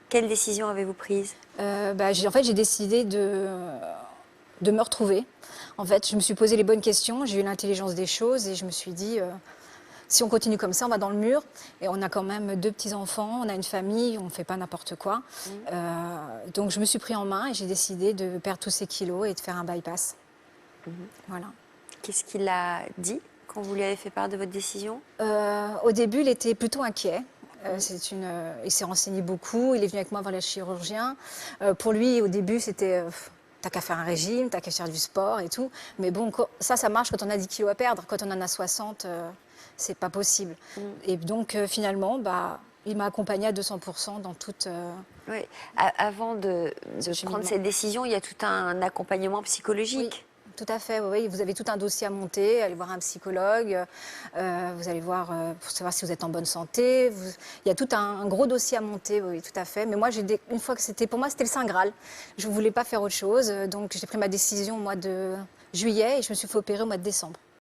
Quelle décision avez-vous prise? En fait, j'ai décidé de me retrouver. En fait, je me suis posé les bonnes questions, j'ai eu l'intelligence des choses et je me suis dit, si on continue comme ça, on va dans le mur. Et on a quand même 2 petits-enfants, on a une famille, on ne fait pas n'importe quoi. Donc je me suis pris en main et j'ai décidé de perdre tous ces kilos et de faire un bypass. Voilà. Qu'est-ce qu'il a dit quand vous lui avez fait part de votre décision? Au début, il était plutôt inquiet. Il s'est renseigné beaucoup, il est venu avec moi voir le chirurgien. Pour lui, au début, c'était t'as qu'à faire un régime, t'as qu'à faire du sport et tout. Mais bon, ça marche quand on a 10 kilos à perdre. Quand on en a 60, c'est pas possible. Et donc, finalement, il m'a accompagnée à 200% dans toute... Oui. Avant de prendre cette décision, il y a tout un accompagnement psychologique. Oui. Tout à fait, oui. Vous avez tout un dossier à monter, aller voir un psychologue, vous allez voir pour savoir si vous êtes en bonne santé. Il y a tout un gros dossier à monter, oui, tout à fait. Mais moi, une fois que pour moi, c'était le Saint Graal. Je ne voulais pas faire autre chose, donc j'ai pris ma décision au mois de juillet et je me suis fait opérer au mois de décembre.